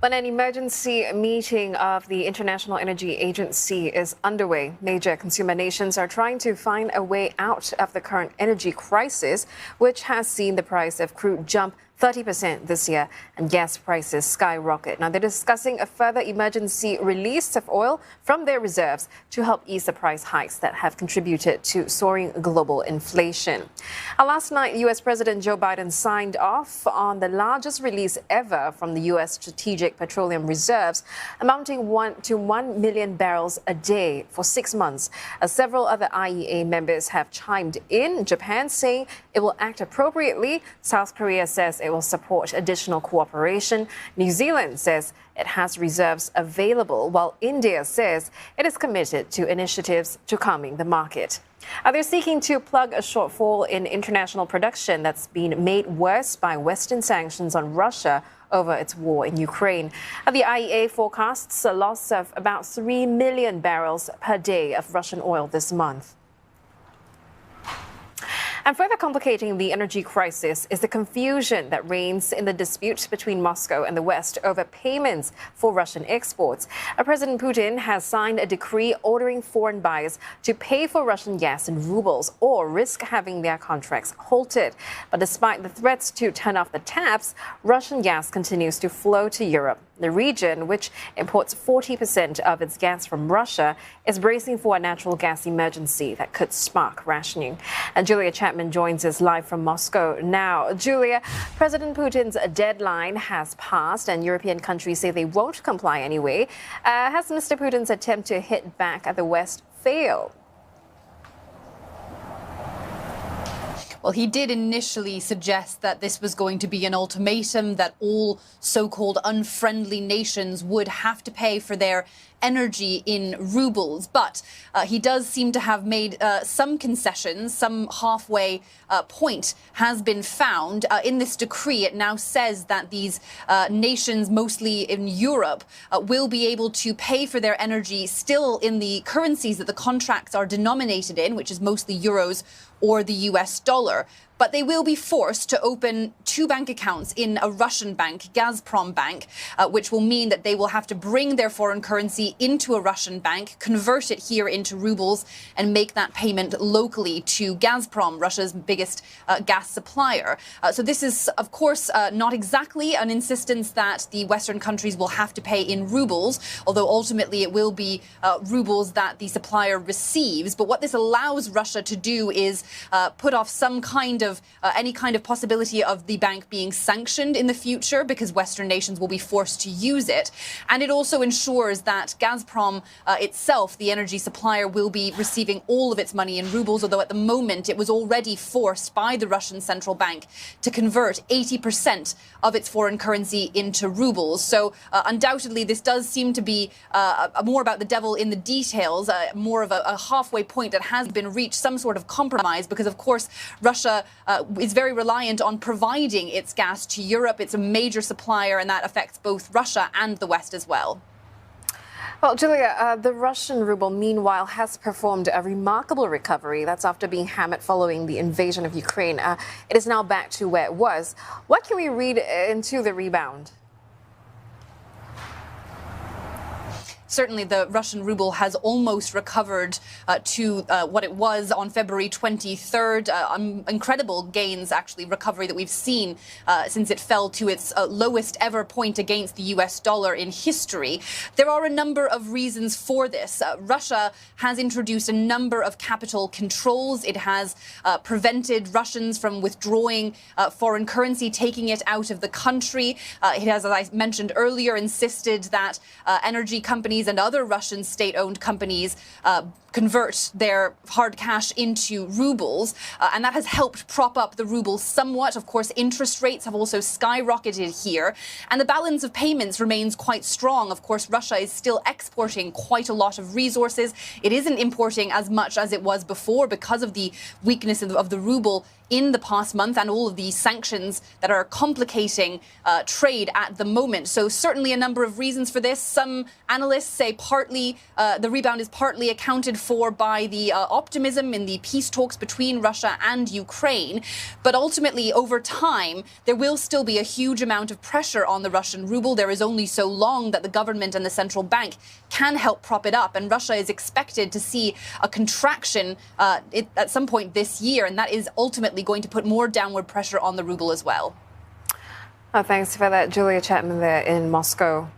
When an emergency meeting of the International Energy Agency is underway, major consumer nations are trying to find a way out of the current energy crisis, which has seen the price of crude jump 30% this year and gas prices skyrocket. Now, they're discussing a further emergency release of oil from their reserves to help ease the price hikes that have contributed to soaring global inflation. Last night, U.S. President Joe Biden signed off on the largest release ever from the U.S. Strategic Petroleum Reserves, amounting to 1 million barrels a day for 6 months. Several other IEA members have chimed in, Japan saying it will act appropriately. South Korea says it will support additional cooperation. New Zealand says it has reserves available, while India says it is committed to initiatives to calming the market. They're seeking to plug a shortfall in international production that's been made worse by Western sanctions on Russia over its war in Ukraine. The IEA forecasts a loss of about 3 million barrels per day of Russian oil this month. And further complicating the energy crisis is the confusion that reigns in the dispute between Moscow and the West over payments for Russian exports. President Putin has signed a decree ordering foreign buyers to pay for Russian gas in rubles or risk having their contracts halted. But despite the threats to turn off the taps, Russian gas continues to flow to Europe. The region, which imports 40% of its gas from Russia, is bracing for a natural gas emergency that could spark rationing. And Julia Chapman joins us live from Moscow now. Julia, President Putin's deadline has passed and European countries say they won't comply anyway. Has Mr. Putin's attempt to hit back at the West failed? Well, he did initially suggest that this was going to be an ultimatum that all so-called unfriendly nations would have to pay for their energy in rubles. But he does seem to have made some concessions. Some halfway point has been found. In this decree, it now says that these nations, mostly in Europe, will be able to pay for their energy still in the currencies that the contracts are denominated in, which is mostly euros or the US dollar. But they will be forced to open 2 bank accounts in a Russian bank, Gazprom Bank, which will mean that they will have to bring their foreign currency into a Russian bank, convert it here into rubles, and make that payment locally to Gazprom, Russia's biggest gas supplier. So this is, of course, not exactly an insistence that the Western countries will have to pay in rubles, although ultimately it will be rubles that the supplier receives. But what this allows Russia to do is put off some kind of any kind of possibility of the bank being sanctioned in the future, because Western nations will be forced to use it. And it also ensures that Gazprom itself, the energy supplier, will be receiving all of its money in rubles, although at the moment it was already forced by the Russian central bank to convert 80% of its foreign currency into rubles. So undoubtedly, this does seem to be more about the devil in the details, more of a halfway point that has been reached, some sort of compromise, because, of course, Russia is very reliant on providing its gas to Europe. It's a major supplier, and that affects both Russia and the West as well. Well, Julia, the Russian ruble, meanwhile, has performed a remarkable recovery. That's after being hammered following the invasion of Ukraine. It is now back to where it was. What can we read into the rebound? Certainly, the Russian ruble has almost recovered to what it was on February 23rd. Incredible gains, actually, recovery that we've seen since it fell to its lowest ever point against the US dollar in history. There are a number of reasons for this. Russia has introduced a number of capital controls. It has prevented Russians from withdrawing foreign currency, taking it out of the country. It has, as I mentioned earlier, insisted that energy companies and other Russian state-owned companies convert their hard cash into rubles, and that has helped prop up the ruble somewhat. Of course, interest rates have also skyrocketed here, and the balance of payments remains quite strong. Of course, Russia is still exporting quite a lot of resources. It isn't importing as much as it was before because of the weakness of the ruble in the past month and all of the sanctions that are complicating trade at the moment. So certainly a number of reasons for this. Some analysts say partly the rebound is partly accounted for by the optimism in the peace talks between Russia and Ukraine. But ultimately, over time, there will still be a huge amount of pressure on the Russian ruble. There is only so long that the government and the central bank can help prop it up. And Russia is expected to see a contraction at some point this year. And that is ultimately going to put more downward pressure on the ruble as well. Thanks for that, Julia Chapman there in Moscow.